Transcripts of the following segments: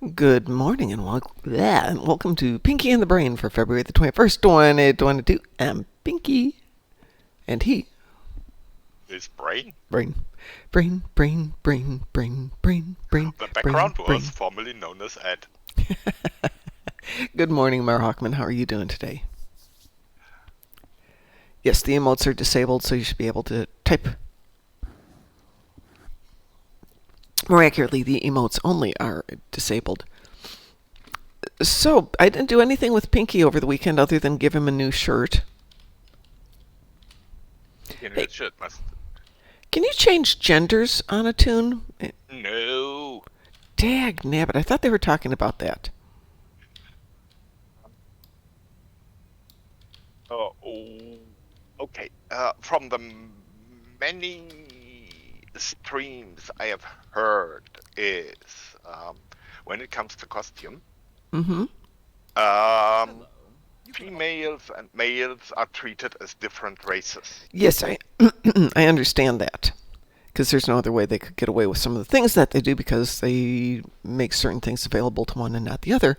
Good morning and welcome to Pinky and the Brain for February the 21st, 2022. I'm Pinky. And he. Is Brain? Brain. The background was formerly known as Ed. Good morning, Mar Hawkman. How are you doing today? Yes, the emotes are disabled, so you should be able to type. More accurately, the emotes only are disabled. So, I didn't do anything with Pinky over the weekend other than give him a new shirt. Hey, can you change genders on a tune? No. Dag nabbit, I thought they were talking about that. Okay. From the many streams I have heard is when it comes to costume, females and males are treated as different races. Yes, I understand that. Because there's no other way they could get away with some of the things that they do because they make certain things available to one and not the other.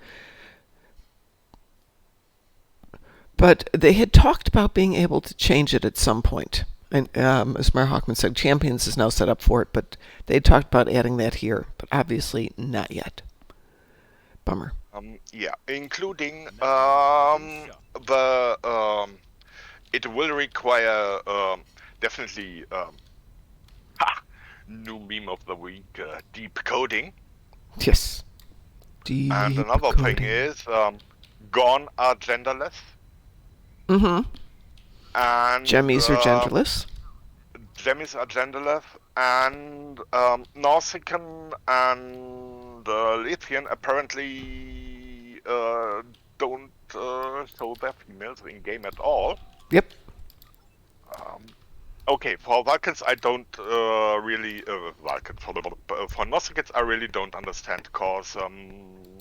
But they had talked about being able to change it at some point. And as Mar Hawkman said, Champions is now set up for it, but they talked about adding that here, but obviously not yet. Bummer. Yeah, including it will require definitely new meme of the week, deep coding. Yes. Deep and another coding. Thing is gone are genderless. And Jemmies are genderless. Jemmies are genderless, and Nausicaan and Lithian apparently don't show their females in game at all. Yep. Okay, for Vulcans I don't really for Nausicaans I really don't understand, because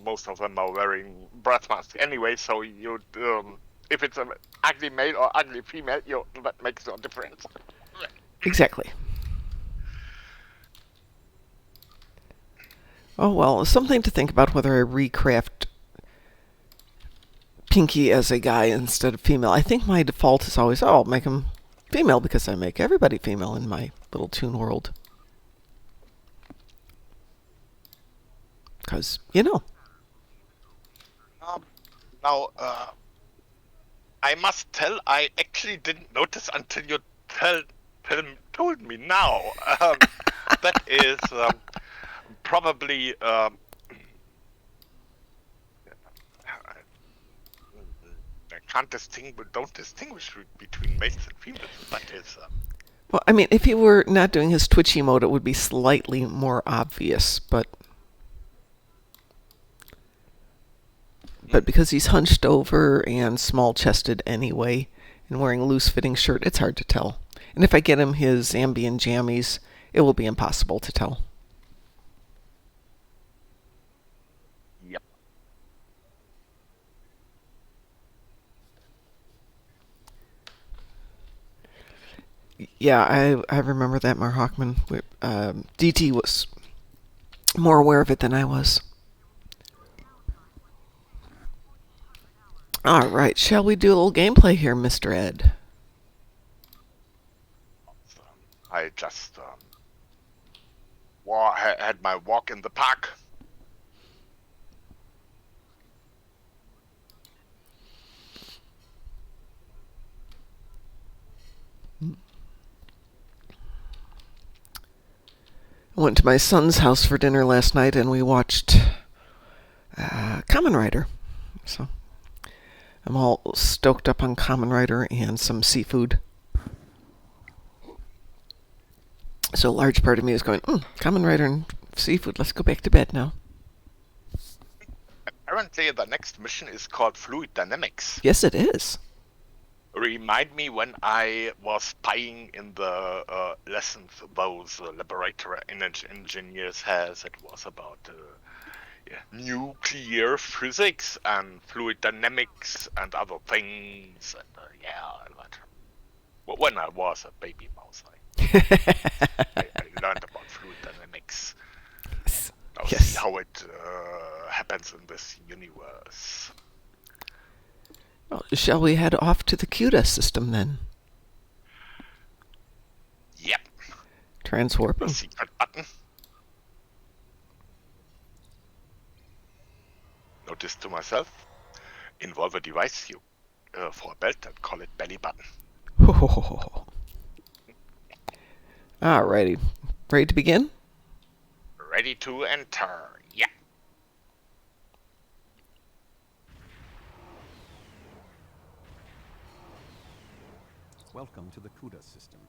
most of them are wearing breath masks anyway, so you if it's an ugly male or ugly female, that makes no difference. Exactly. Oh well, something to think about whether I recraft Pinky as a guy instead of female. I think my default is always, I'll make him female because I make everybody female in my little toon world. Because, you know. Now, I must tell, I actually didn't notice until you told me now. That is probably I don't distinguish between males and females. That is. Well, I mean, if he were not doing his Twitchy mode, it would be slightly more obvious, but because he's hunched over and small-chested anyway, and wearing a loose-fitting shirt, it's hard to tell. And if I get him his Ambien jammies, it will be impossible to tell. Yep. Yeah, I remember that, Mar Hawkman. DT was more aware of it than I was. All right, shall we do a little gameplay here, Mr. Ed? I just had my walk in the park. I went to my son's house for dinner last night, and we watched Kamen Rider. So I'm all stoked up on Kamen Rider and some seafood. So a large part of me is going, Kamen Rider and seafood, let's go back to bed now. Apparently the next mission is called Fluid Dynamics. Yes, it is. Remind me when I was spying in the lessons those laboratory engineers has. It was about nuclear physics and fluid dynamics and other things. And when I was a baby mouse, I learned about fluid dynamics. Now Yes. see how it happens in this universe. Well, shall we head off to the CUDA system then? Yep. The Transwarping. secret button. Notice to myself. Involve a device you for a belt and call it belly button. Alrighty. Ready to begin? Ready to enter. Yeah. Welcome to the CUDA system.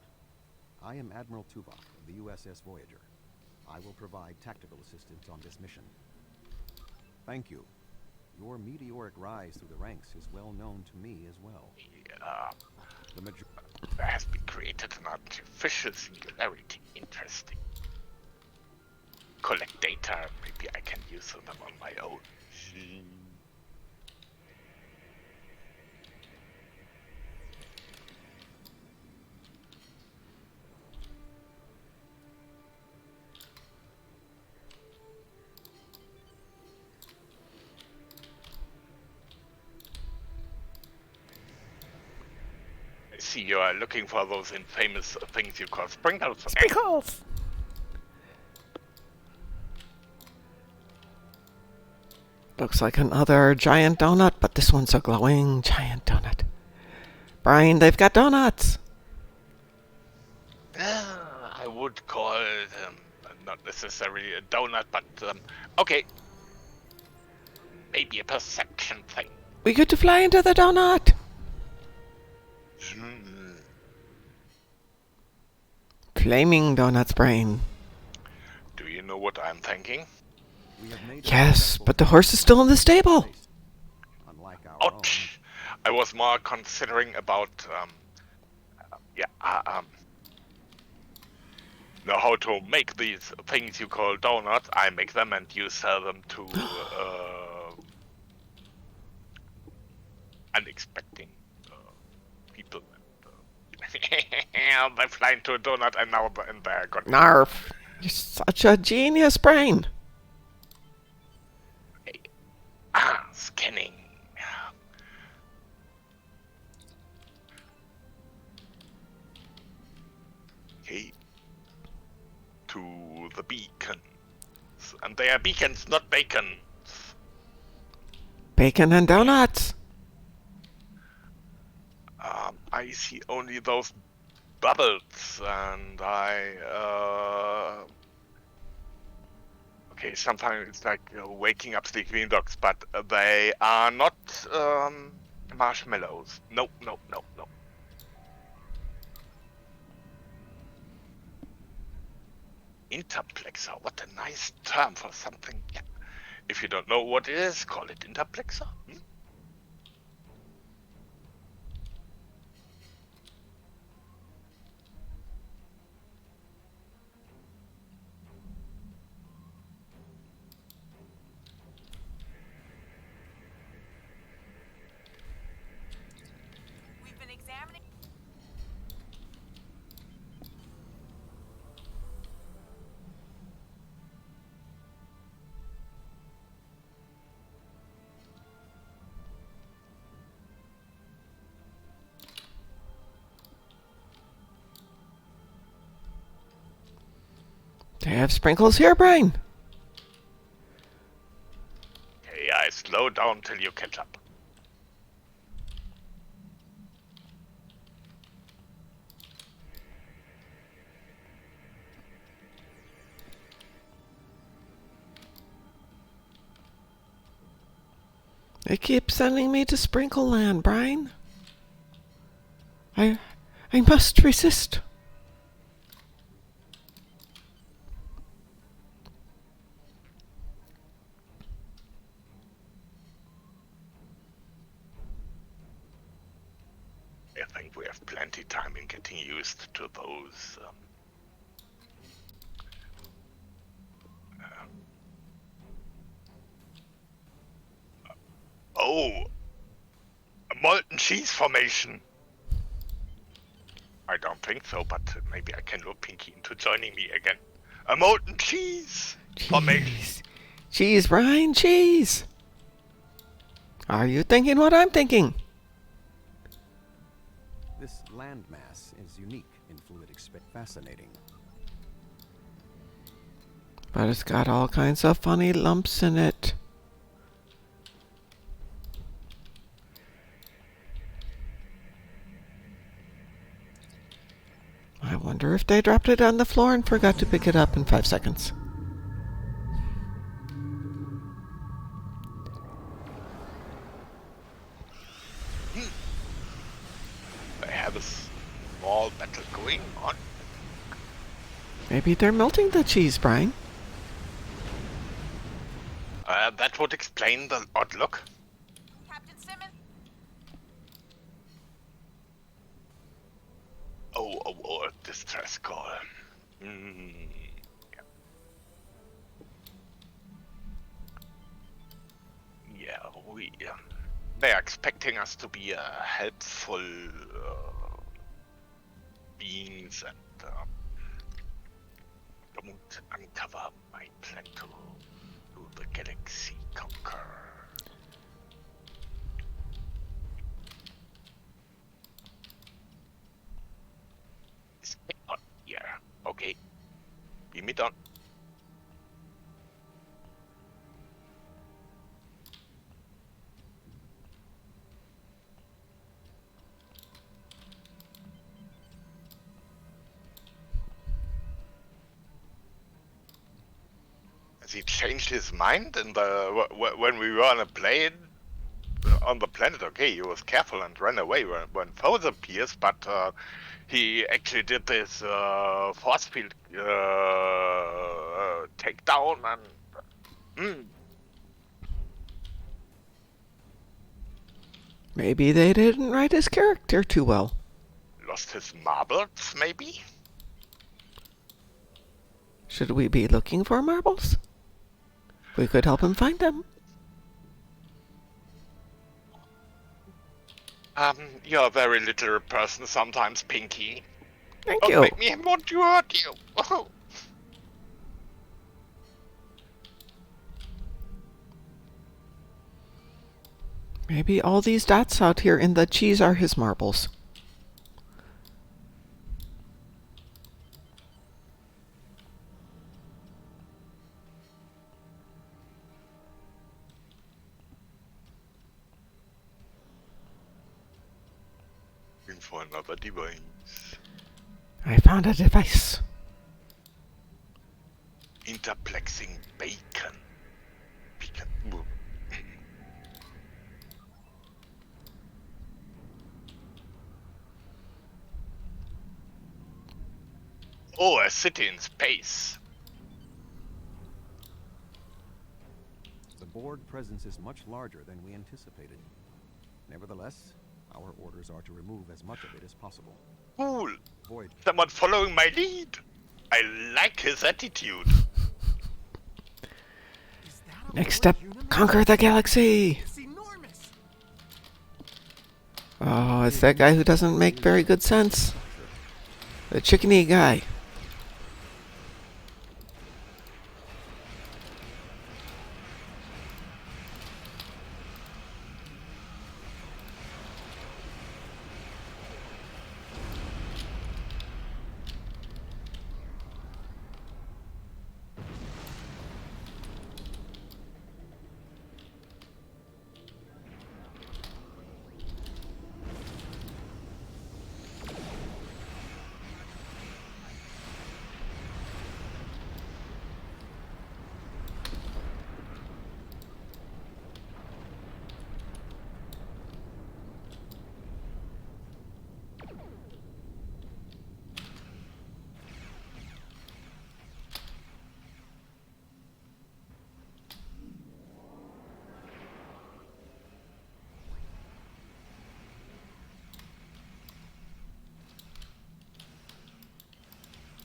I am Admiral Tuvok of the USS Voyager. I will provide tactical assistance on this mission. Thank you. Your meteoric rise through the ranks is well known to me as well. There has been created an artificial singularity. Interesting. Collect data. Maybe I can use them on my own. I see you are looking for those infamous things you call sprinkles. Sprinkles! Looks like another giant donut, but this one's a glowing giant donut. Brian, they've got donuts! I would call it not necessarily a donut, but okay. Maybe a perception thing. We get to fly into the donut! Flaming donuts, Brian. Do you know what I'm thinking? We have made Yes, but the horse is still in the stable. Unlike our own, Ouch! I was more considering about know how to make these things you call donuts. I make them and you sell them to unexpected people. They fly into a donut and now they're gone. Narf. You're such a genius, Brian. Okay. Scanning. Okay. To the beacons. And they are beacons, not bacon. Bacon and donuts. I see only those bubbles, and okay, sometimes it's like waking up sleeping dogs, but they are not marshmallows. No, no, no, no. Interplexer, what a nice term for something. Yeah. If you don't know what it is, call it interplexer. We've been examining. They have sprinkles here, Brian. Okay, I slow down till you catch up. They keep sending me to Sprinkle Land, Brian. I must resist. I think we have plenty time in getting used to those. Oh, a molten cheese formation. I don't think so, but maybe I can lure Pinky into joining me again. A molten cheese formation. Cheese, Brian, cheese! Are you thinking what I'm thinking? This landmass is unique in fluidic space. Fascinating. But it's got all kinds of funny lumps in it. I wonder if they dropped it on the floor and forgot to pick it up in 5 seconds. They have a small battle going on. Maybe they're melting the cheese, Brian. That would explain the odd look. Captain Simmons? Oh, distress call. Yeah. Yeah, they're expecting us to be helpful beings and don't uncover my plan to the galaxy conquer. Stay on here, okay? Beam it on. Has he changed his mind in the when we were on a plane on the planet? Okay, he was careful and ran away when foes appears, but he actually did this force field takedown and Maybe they didn't write his character too well. lost his marbles, maybe. Should we be looking for marbles? We could help him find them. You're a very literal person sometimes, Pinky. Thank Don't you. make me want to hurt you. Maybe all these dots out here in the cheese are his marbles. Looking for another device. I found a device. Interplexing bacon. Ooh. Oh, a city in space. The Borg presence is much larger than we anticipated. Nevertheless, our orders are to remove as much of it as possible. Cool. Void. Someone following my lead. I like his attitude. Next step, conquer the galaxy. It's enormous. Oh, it's that guy who doesn't make very good sense. The chickeny guy.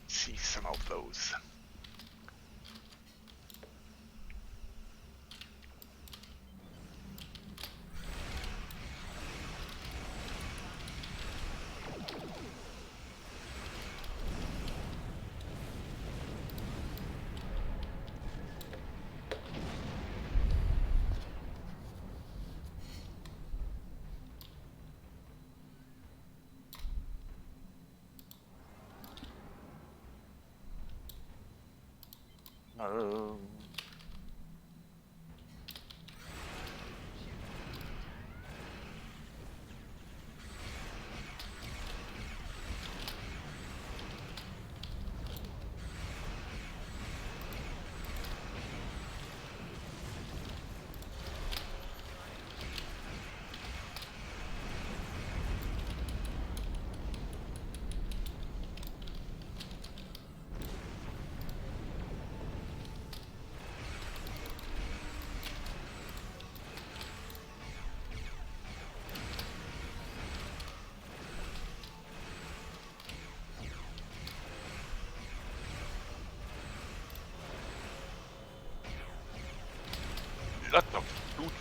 See some of those.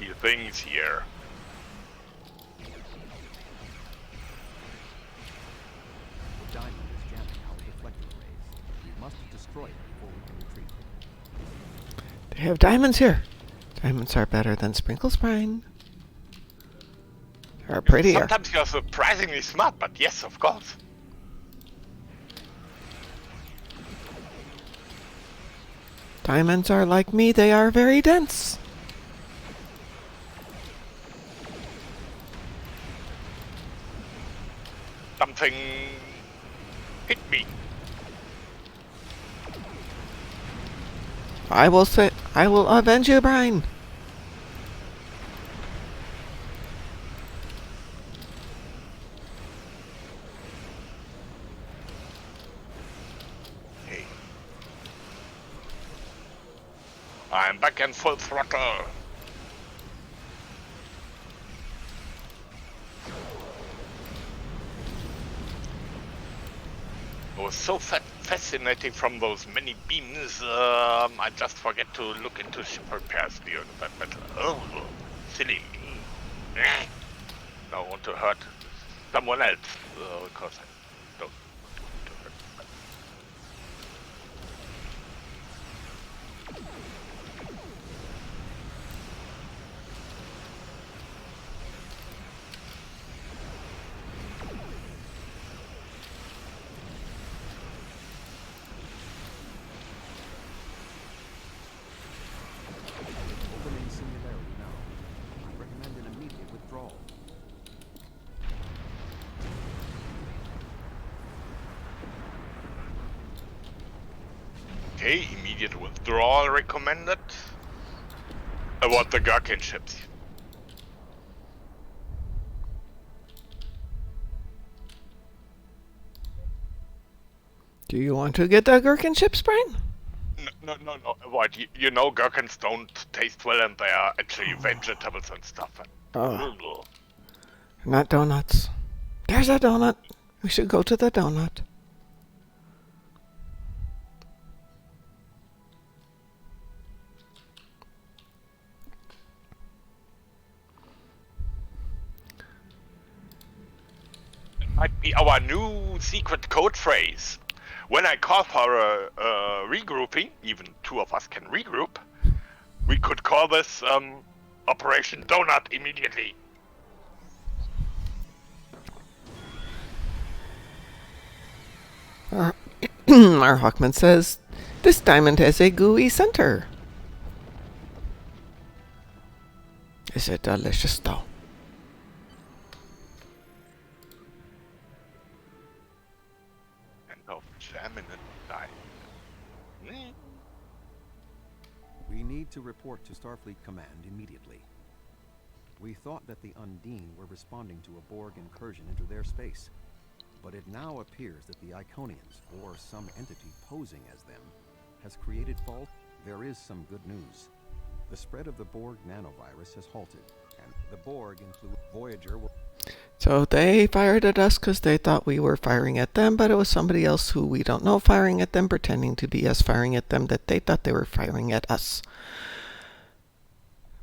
funky things here. The diamond is jamming our deflector rays. We must destroy it before we can retreat. They have diamonds here. Diamonds are better than sprinkles, Brian. Are prettier. Sometimes you're surprisingly smart, but yes, of course. Diamonds are like me, they are very dense. Something hit me. I will avenge you, Brian. Hey. I'm back in full throttle. It was so fascinating from those many beams. I just forget to look into ship repairs during that battle. Oh, silly me. Now I want to hurt someone else because I don't want to hurt. Opening singularity now. I recommend an immediate withdrawal. Okay, immediate withdrawal recommended. I want the Gherkin ships. Do you want to get the gherkin ships, Brian? No. What? You know gherkins don't taste well and they are actually vegetables and stuff. Oh. Not donuts. There's a donut. We should go to the donut. Might be our new secret code phrase. When I call for a regrouping, even two of us can regroup, we could call this Operation Donut immediately. Our Hawkman says, this diamond has a gooey center. Is it delicious, though? And of jamming and dying. We need to report to Starfleet Command immediately. We thought that the Undine were responding to a Borg incursion into their space, but it now appears that the Iconians, or some entity posing as them, has created fault. There is some good news. The spread of the Borg nanovirus has halted, and the Borg include Voyager will... So they fired at us because they thought we were firing at them, but it was somebody else who we don't know firing at them, pretending to be us firing at them, that they thought they were firing at us.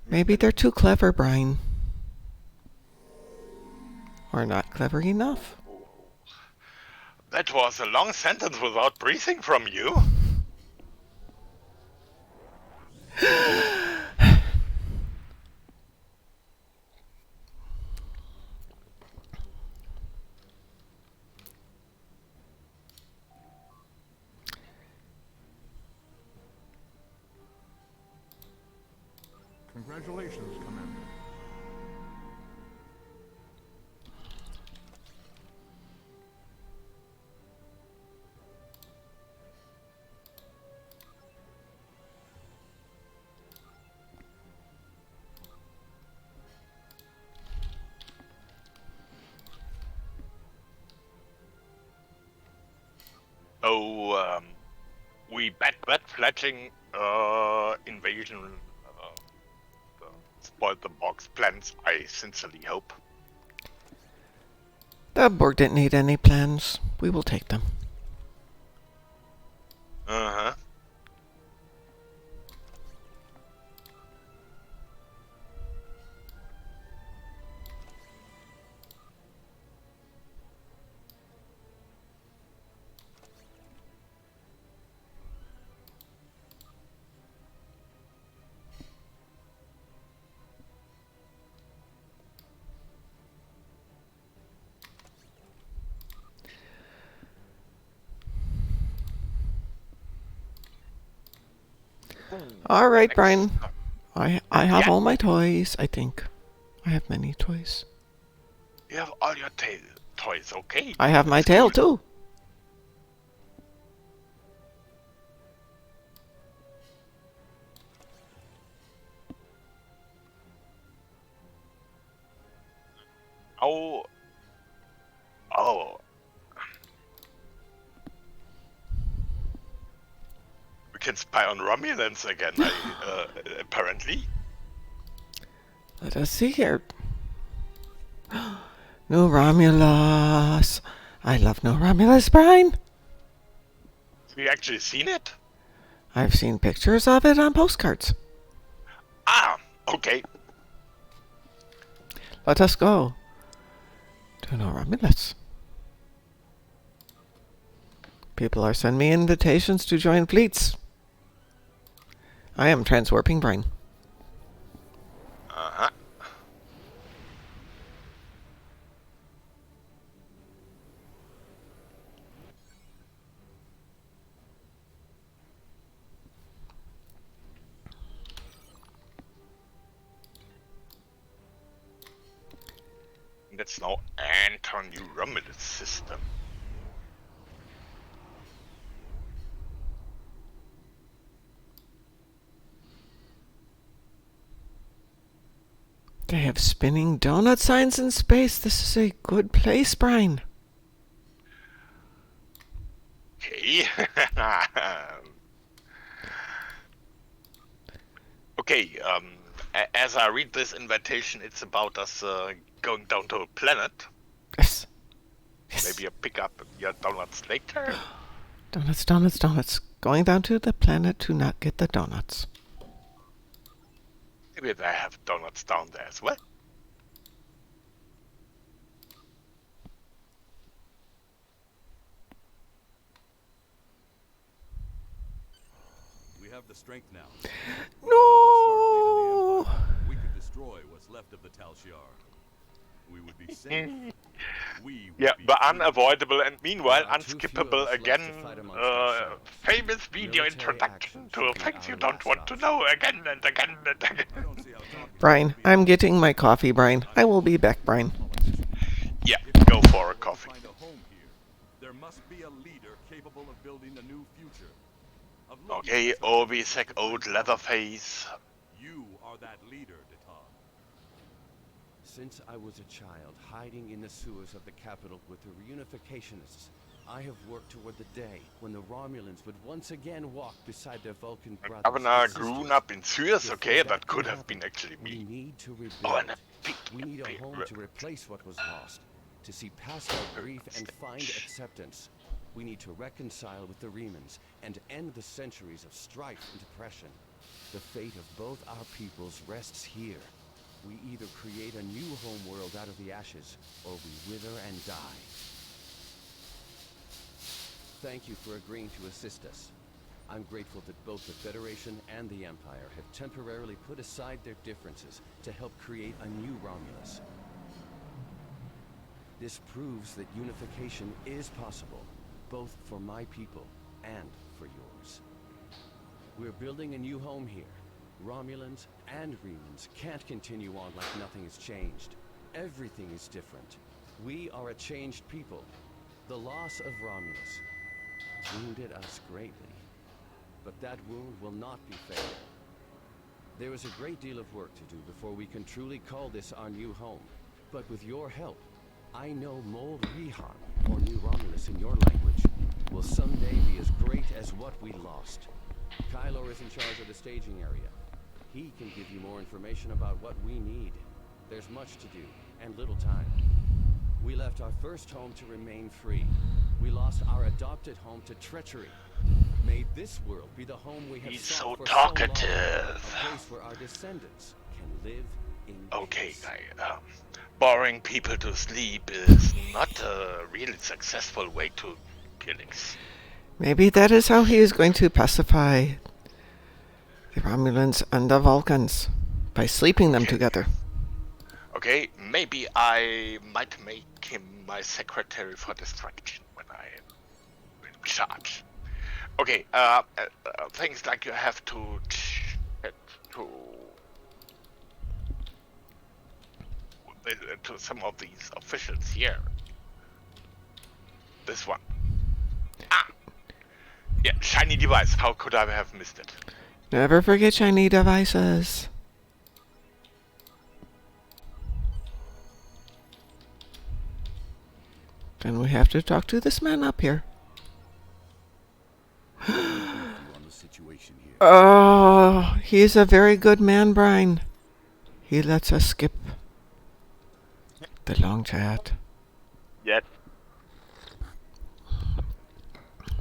Maybe they're too clever, Brian. Or not clever enough. That was a long sentence without breathing from you. Congratulations, Commander. Oh, we bet fledgling invasion spoiled the Borg's plans, I sincerely hope. The Borg didn't need any plans. We will take them. All right, Next. Brian. I have Yeah. all my toys, I think. I have many toys. You have all your toys, okay? I have my That's tail, cool. too. Oh. Oh. We can spy on Romulans again, apparently. Let us see here. No Romulus. I love no Romulus, Brian. Have you actually seen it? I've seen pictures of it on postcards. Ah, okay. Let us go to no Romulus. People are sending me invitations to join fleets. I am transwarping, Brian. Uh-huh. Let's now enter new Romulus system. They have spinning donut signs in space. This is a good place, Brian. Okay. Okay, as I read this invitation, it's about us going down to a planet. Yes. Yes. Maybe you pick up your donuts later. Donuts, donuts, donuts. Going down to the planet to not get the donuts. Maybe they have donuts down there as well. We have the strength now. No! We could destroy what's left of the Tal Shiar. We would be safe. We would Yeah, be but free. unavoidable and meanwhile There are too few of unskippable us left again. to fight amongst ourselves. Famous video Military introduction action to should be things our you don't last want to option. know again and again and again. I don't see how talking Brian, about I'm getting my coffee, Brian. I will be back, Brian. Yeah, go for a coffee. Find a home here. There must be a leader capable of building a new future. Of Okay, Orbisek, old Leatherface. You are that leader, Detan. Since I was a child, hiding in the sewers of the capital with the reunificationists, I have worked toward the day when the Romulans would once again walk beside their Vulcan brothers. Governor and grown sisters. up in Suez, Before okay, that can could have happen, been actually We me. need to rebuild. Oh, and a big, We need a big home to replace what was lost, to see past our grief and find acceptance. We need to reconcile with the Remans and end the centuries of strife and oppression. The fate of both our peoples rests here. We either create a new home world out of the ashes, or we wither and die. Thank you for agreeing to assist us. I'm grateful that both the Federation and the Empire have temporarily put aside their differences to help create a new Romulus. This proves that unification is possible, both for my people and for yours. We're building a new home here. Romulans and Remans can't continue on like nothing has changed. Everything is different. We are a changed people. The loss of Romulus wounded us greatly. But that wound will not be fatal. There is a great deal of work to do before we can truly call this our new home. But with your help, I know Mol'Rihan, or New Romulus in your language, will someday be as great as what we lost. Kylo is in charge of the staging area. He can give you more information about what we need. There's much to do, and little time. We left our first home to remain free. We lost our adopted home to treachery. May this world be the home we have He's sought so for so long. talkative. A place where our descendants can live in Okay, peace. guy. Boring people to sleep is not a really successful way to killings. Maybe that is how he is going to pacify the Romulans and the Vulcans, by sleeping them together. Okay, maybe I might make him my secretary for destruction when I'm in charge. Okay, things like you have to to some of these officials here. This one. Ah! Yeah, shiny device. How could I have missed it? Never forget shiny devices. And we have to talk to this man up here. On the situation here. Oh, he's a very good man, Brian. He lets us skip the long chat. Yet.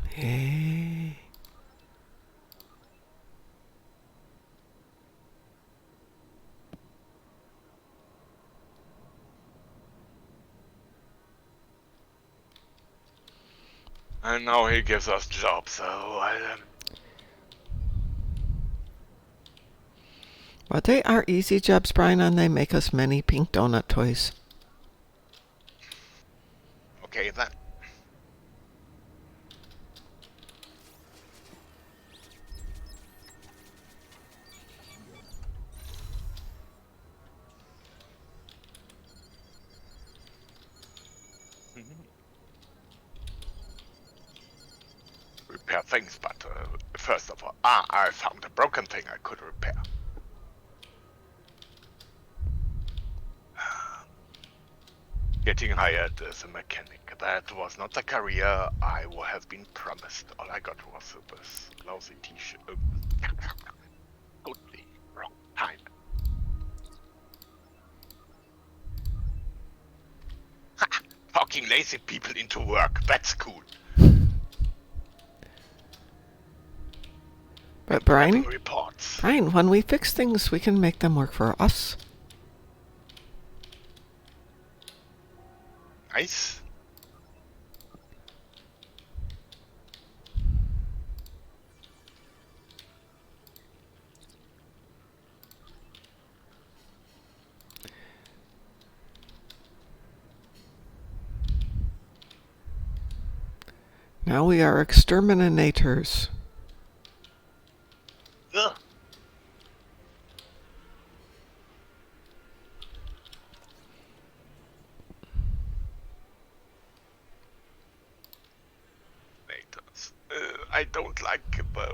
Hey. And now he gives us jobs, so Well, they are easy jobs, Brian, and they make us many pink donut toys. okay then. Repair things, but first of all, I found a broken thing I could repair. Getting hired as a mechanic. That was not the career I would have been promised. All I got was this lousy t-shirt. Totally wrong time. Ha! Talking lazy people into work. That's cool. But Brian, Reports. Brian, when we fix things, we can make them work for us. Nice. Now we are exterminators. Ugh. I don't like the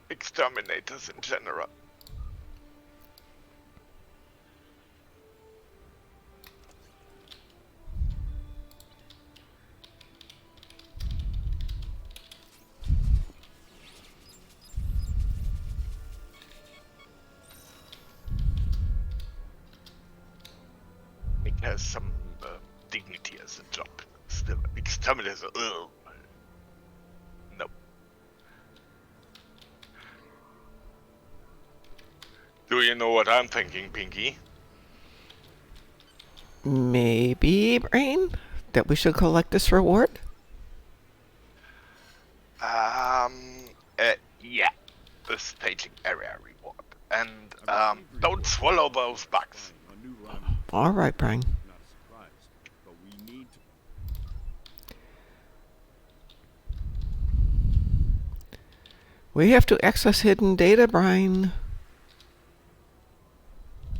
exterminators in general. It has some dignity as a job. Still, exterminators. Ugh. No. Do you know what I'm thinking, Pinky? Maybe, Brian, that we should collect this reward? Yeah. The staging area reward. And, don't swallow those bugs. A new run. All right, Brian. Not a surprise, but we need to. We have to access hidden data, Brian.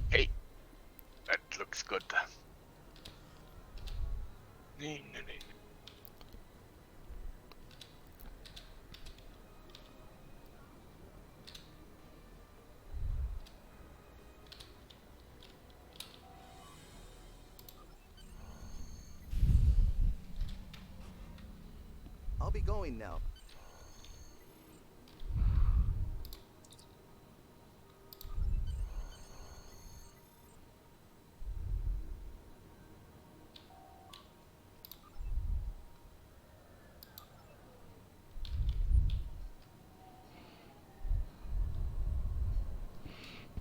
Hey. That looks good. Nee. I'll be going now.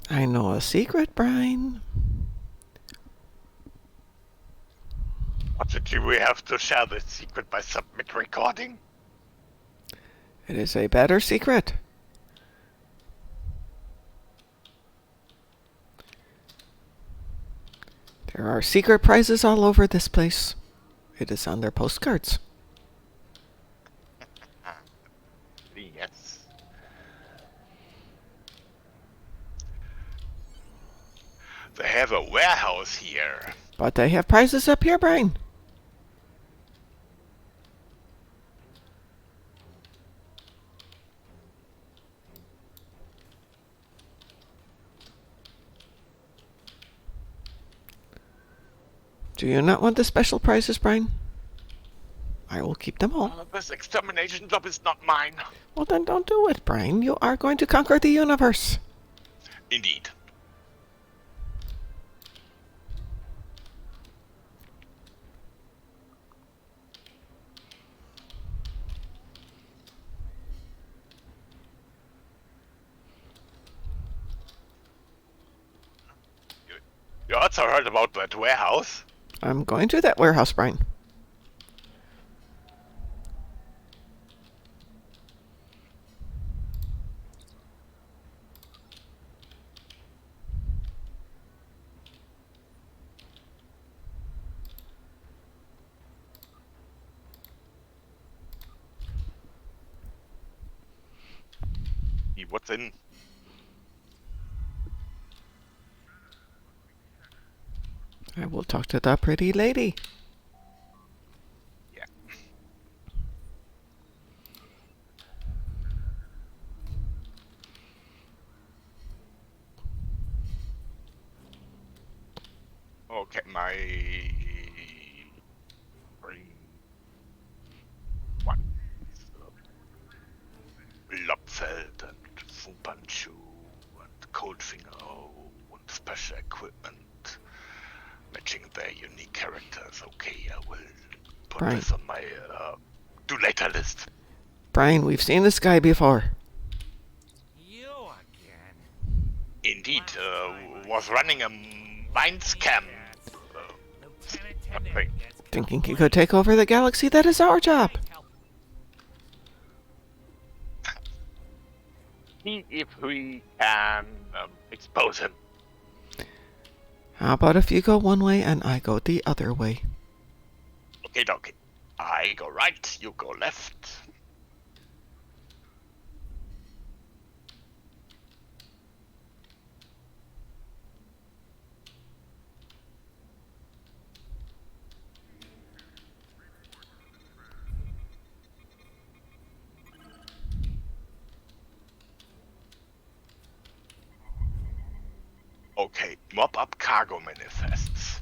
I know a secret, Brian. What did we have to share this secret by submit recording? It is a better secret. There are secret prizes all over this place. It is on their postcards. Yes. have a warehouse here. But they have prizes up here, Brian. Do you not want the special prizes, Brian? I will keep them all. This extermination job is not mine. Well, then don't do it, Brian. You are going to conquer the universe. Indeed. You also heard about that warehouse? I'm going to that warehouse, Brian. What's in? I will talk to the pretty lady. Yeah. Okay, my brain. What? Lopfeld and Fumpanchu and Coldfinger and special equipment. Matching their unique characters. Okay, I will put Brian. this on my do later list. Brian, we've seen this guy before. You again. Indeed, was running a mind scam. Lieutenant Something. Tennant gets Thinking he could take over the galaxy? That is our job. help. See if we can expose him. How about if you go one way and I go the other way? Okay, dokie. I go right, you go left. Okay, mop up cargo manifests.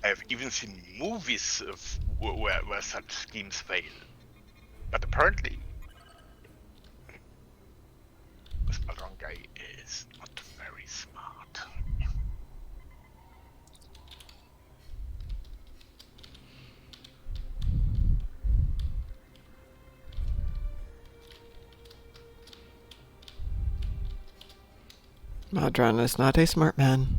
I've even seen movies of where such schemes fail. But apparently, this Balron guy is not very smart. Madron is not a smart man.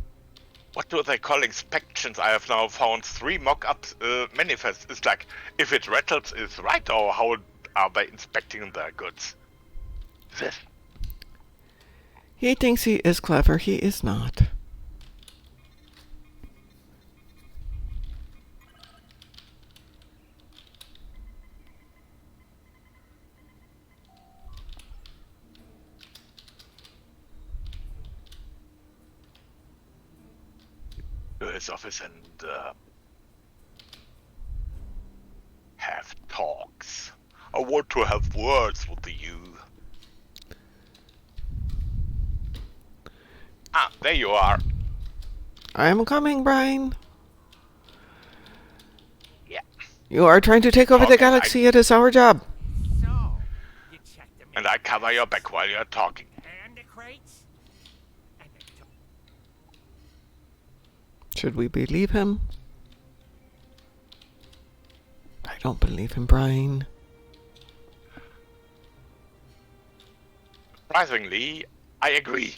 What do they call inspections? I have now found 3 mock-ups manifests. It's like, if it rattles, it's right, or how are they inspecting their goods? This. He thinks he is clever. He is not. To his office and have talks. I want to have words with you. Ah, there you are. I am coming, Brian. Yeah. You are trying to take over the Okay, galaxy. It is our job. So, you checked them And I cover your back while you're talking. and the crates? And the Should we believe him? I don't believe him, Brian. Surprisingly, I agree.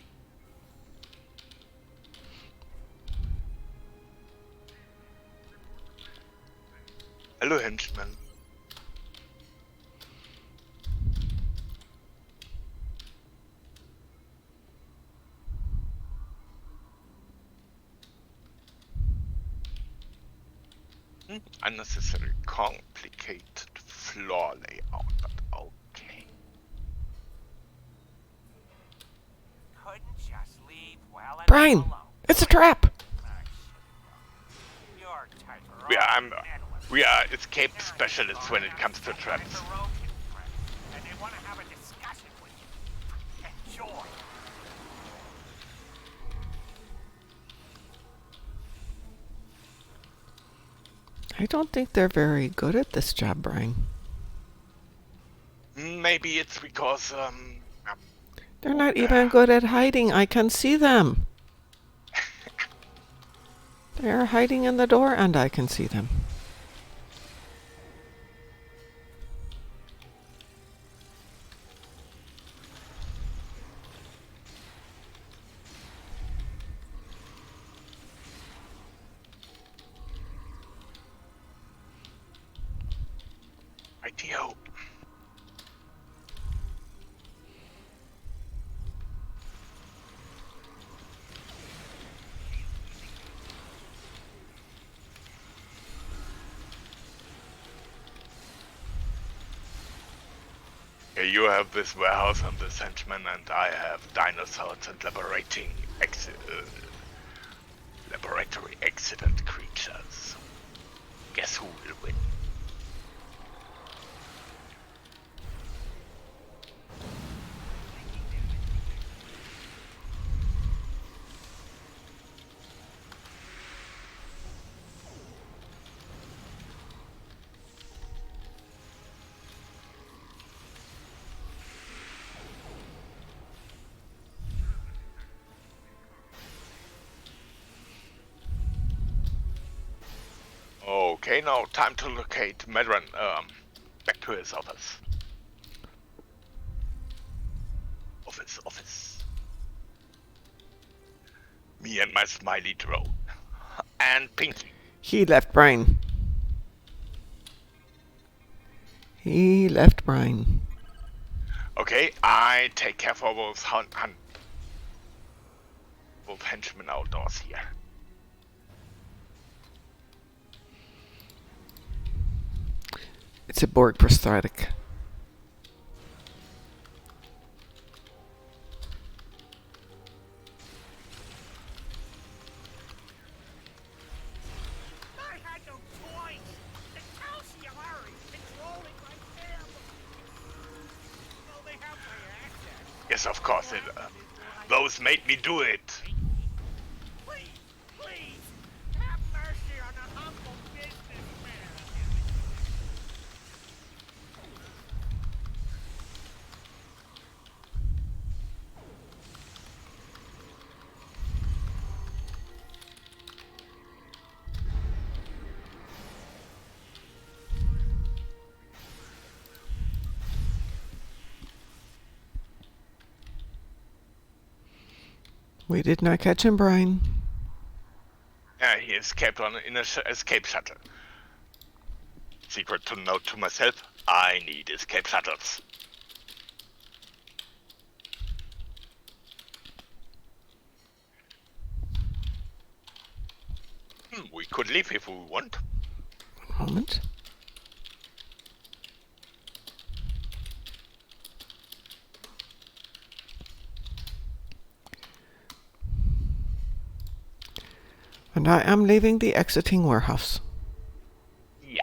Hello, henchman. Unnecessary complicated floor layout, but okay. wouldn't just leave well enough Brian, alone. it's a trap. Your type are We are escape specialists when it comes to traps. and they want to have a discussion with you. Enjoy. I don't think they're very good at this job, Brian. Maybe it's because They're not even good at hiding. I can see them. They are hiding in the door, and I can see them. ITO. You have this warehouse and this henchman, and I have dinosaurs and laboratory accident creatures. Guess who will win? Okay, now time to locate Medran back to his office. Office. Me and my smiley drone. And Pinky. He left Brian. He left Brian. Okay, I take care for those both henchmen outdoors here. It's a Borg prosthetic. I had no choice. The calcium controlling my family. Well, they have my access. Yes, of course, those made me do it. Please, have mercy on a humble businessman. We did not catch him, Brian. He escaped in an escape shuttle. Secret to note to myself, I need escape shuttles. We could leave if we want. One moment. And I am leaving the exiting warehouse. Yeah.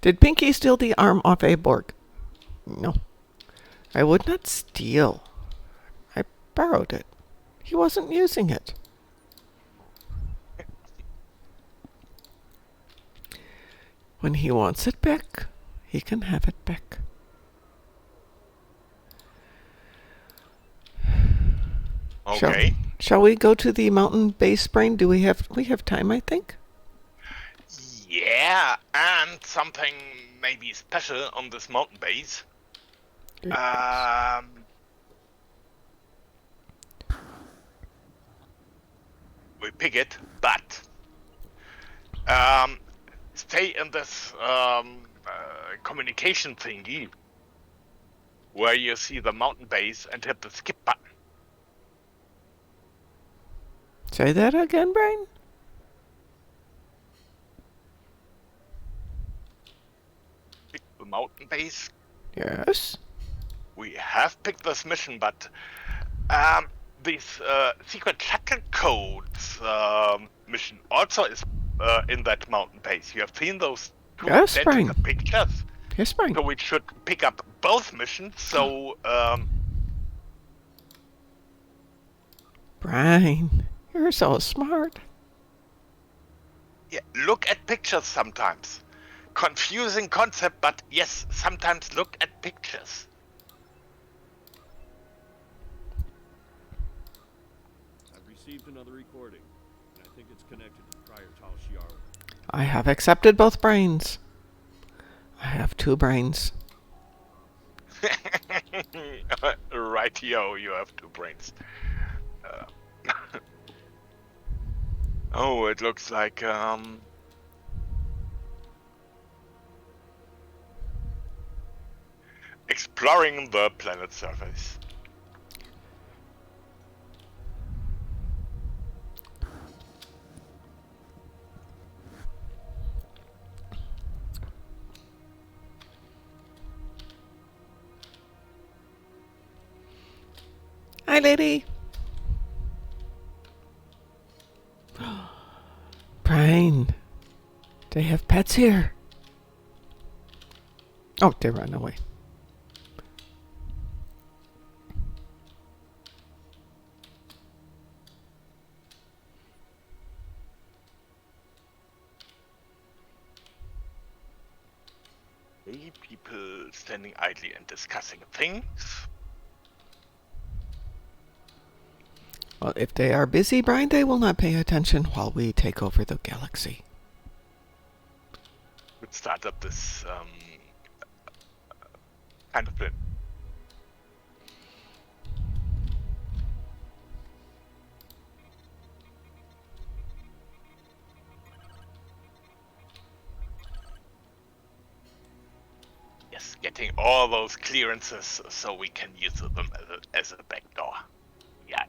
Did Pinky steal the arm off a Borg? No. I would not steal. I borrowed it. He wasn't using it. When he wants it back, he can have it back. Okay. Shall we go to the mountain base, Brain? We have time, I think. Yeah, and something maybe special on this mountain base. We pick it, but stay in this communication thingy where you see the mountain base and hit the skip button. Say that again, Brain. mountain base. Yes. We have picked this mission, but this secret shuttle codes mission also is in that mountain base. You have seen those two Yes, identical Brian. pictures. Yes, Brian. So we should pick up both missions. So Brian, you're so smart. yeah, look at pictures sometimes. Confusing concept, but yes, sometimes look at pictures. I've received another recording, and I think it's connected to prior Tal Shiar. I have accepted both brains. I have 2 brains. Rightio, you have 2 brains. Oh, it looks like exploring the planet surface. Hi, lady. Brian, they have pets here. Oh, they ran away. People standing idly and discussing things. Well, if they are busy, Brian, they will not pay attention while we take over the galaxy. Would start up this kind of thing. Yes, getting all those clearances so we can use them as a backdoor. Yeah.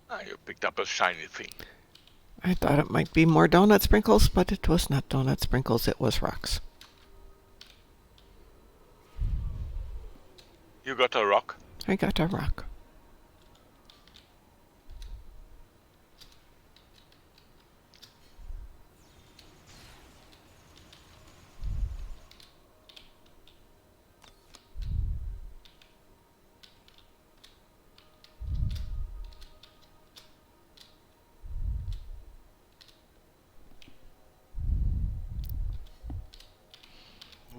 Ah, you picked up a shiny thing. I thought it might be more donut sprinkles, but it was not donut sprinkles, it was rocks. You got a rock? I got a rock.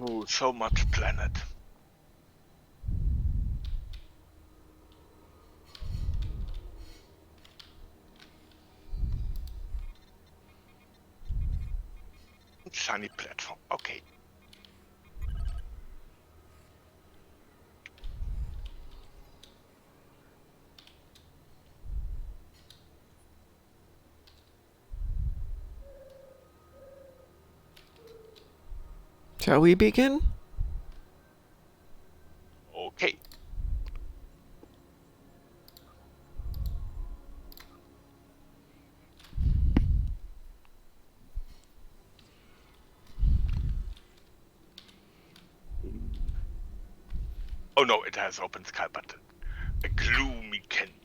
Oh, so much planet. Shiny platform. Okay. Shall we begin? Okay. Oh no, it has open sky button. A gloomy canyon.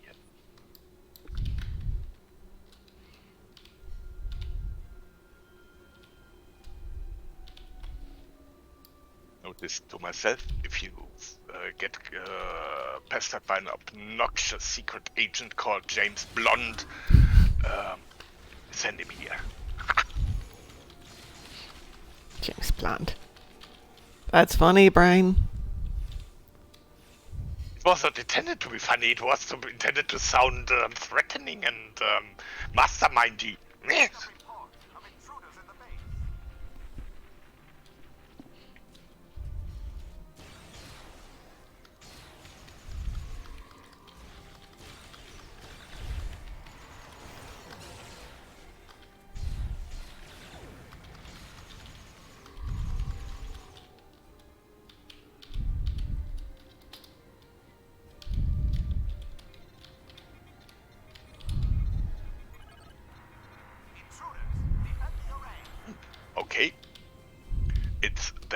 Notice to myself, if you get pestered by an obnoxious secret agent called James Blonde, send him here. James Blunt. That's funny, Brian. It was not intended to be funny, it was intended to sound threatening and mastermindy.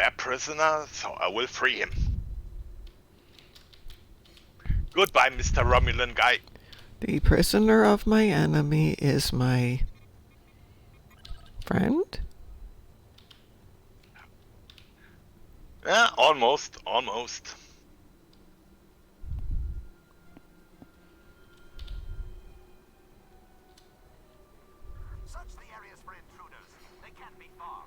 their prisoner, so I will free him. Goodbye, Mr. Romulan guy. The prisoner of my enemy is my friend? Yeah, almost, almost. Search the areas for intruders. They can't be far.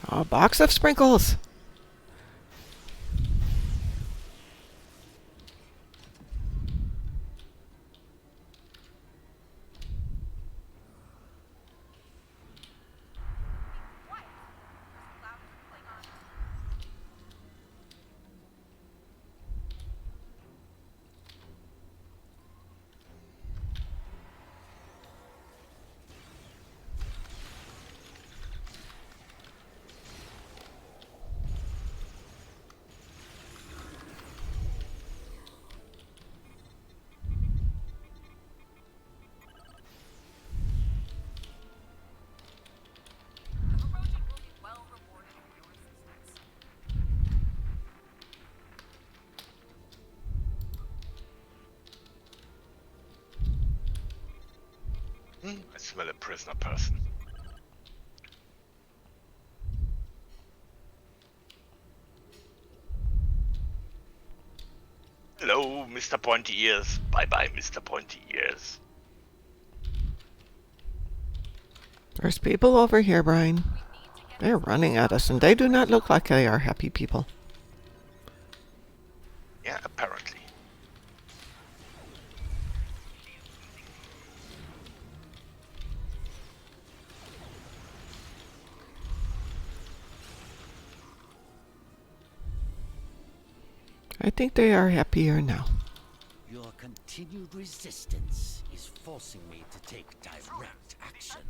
A box of sprinkles. I smell a prisoner person. Hello, Mr. Pointy Ears. Bye-bye, Mr. Pointy Ears. There's people over here, Brian. They're running at us, and they do not look like they are happy people. Yeah, apparently. I think they are happier now. Your continued resistance is forcing me to take direct action.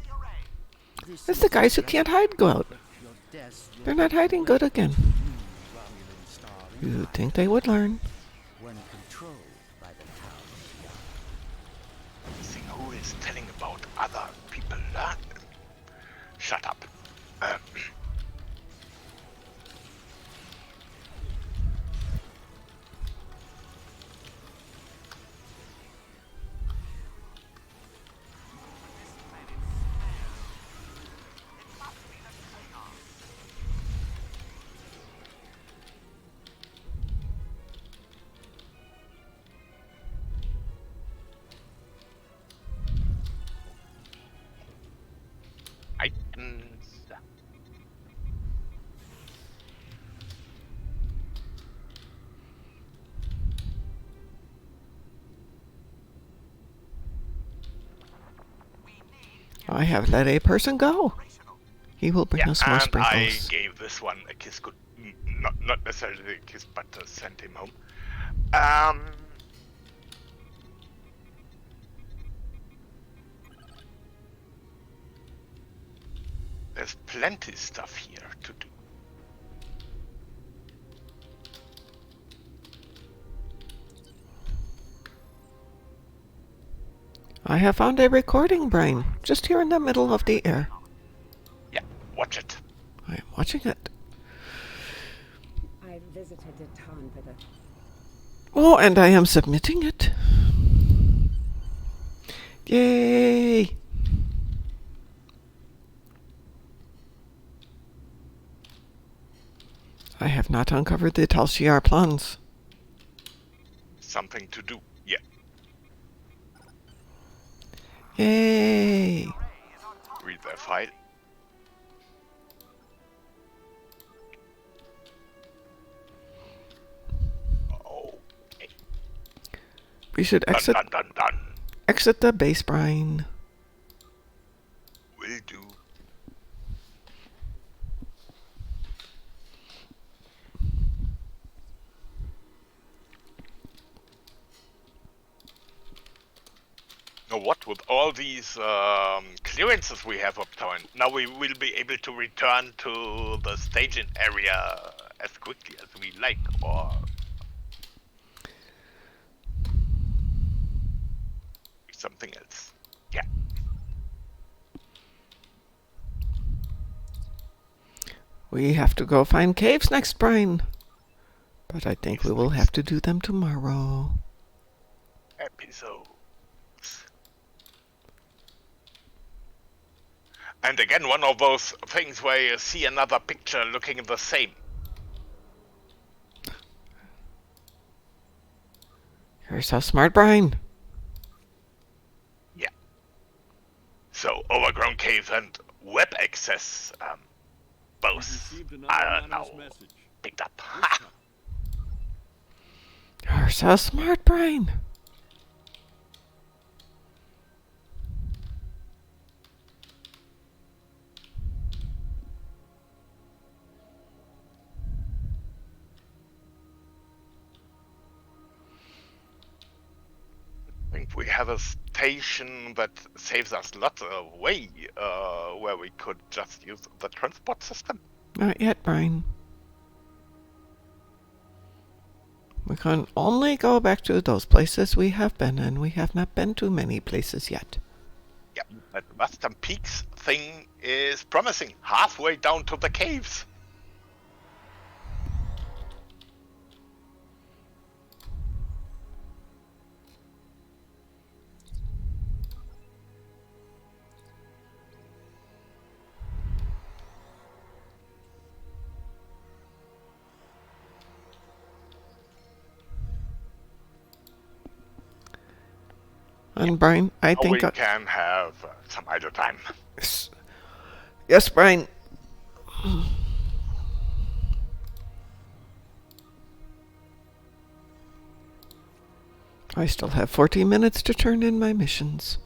This It's the is guys who a can't hide go out. your death will They're not hiding good again. Romulan star in You'd mind think they would learn. when controlled by the town. See who is telling about other people. Shut up. Items. I have let a person go. He will bring Yeah, us more and I sprinkles. gave this one a kiss. Good, not necessarily a kiss, but sent him home. There's plenty stuff here to do. I have found a recording, Brian, just here in the middle of the air. Yeah, watch it. I am watching it. I visited the town with a Oh, and I am submitting it. Yay! I have not uncovered the Tal Shiar plans. Something to do. Yeah. Yay! Read their file. Okay. We should Dun, exit dun, dun, dun. exit the base, Brian. Will do. Now what with all these clearances we have obtained, now we will be able to return to the staging area as quickly as we like, or something else. Yeah. We have to go find caves next, Brian. But I think we will have to do them tomorrow. Episodes. And again, one of those things where you see another picture looking the same. You're so smart, Brian. Yeah. So, overgrown caves and web access, both Received another are now anonymous message. picked up. You're so smart, Brian. I think we have a station that saves us lots of way, where we could just use the transport system. Not yet, Brian. We can only go back to those places we have been, and we have not been to many places yet. Yeah, that Western Peaks thing is promising. Halfway down to the caves. And Brian, I think... we can have some idle time. Yes, Brian. I still have 14 minutes to turn in my missions.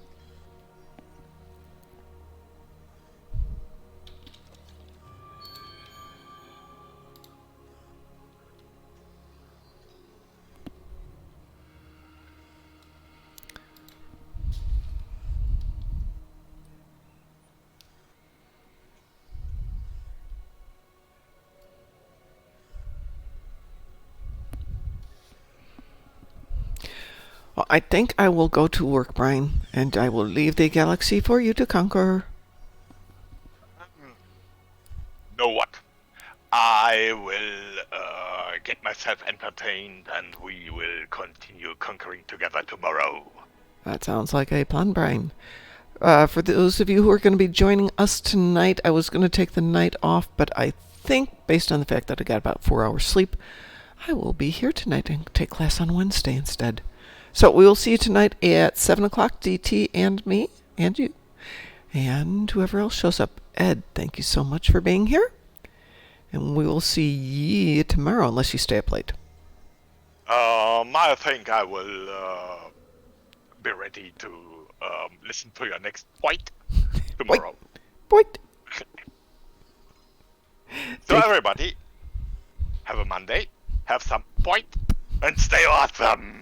Well, I think I will go to work, Brian, and I will leave the galaxy for you to conquer. Know what? I will get myself entertained, and we will continue conquering together tomorrow. That sounds like a plan, Brian. For those of you who are going to be joining us tonight, I was going to take the night off, but I think, based on the fact that I got about 4 hours sleep, I will be here tonight and take class on Wednesday instead. So we will see you tonight at 7 o'clock, DT and me, and you, and whoever else shows up. Ed, thank you so much for being here. And we will see ye tomorrow, unless you stay up late. I think I will be ready to listen to your next point tomorrow. Point. So everybody, have a Monday, have some point, and stay awesome!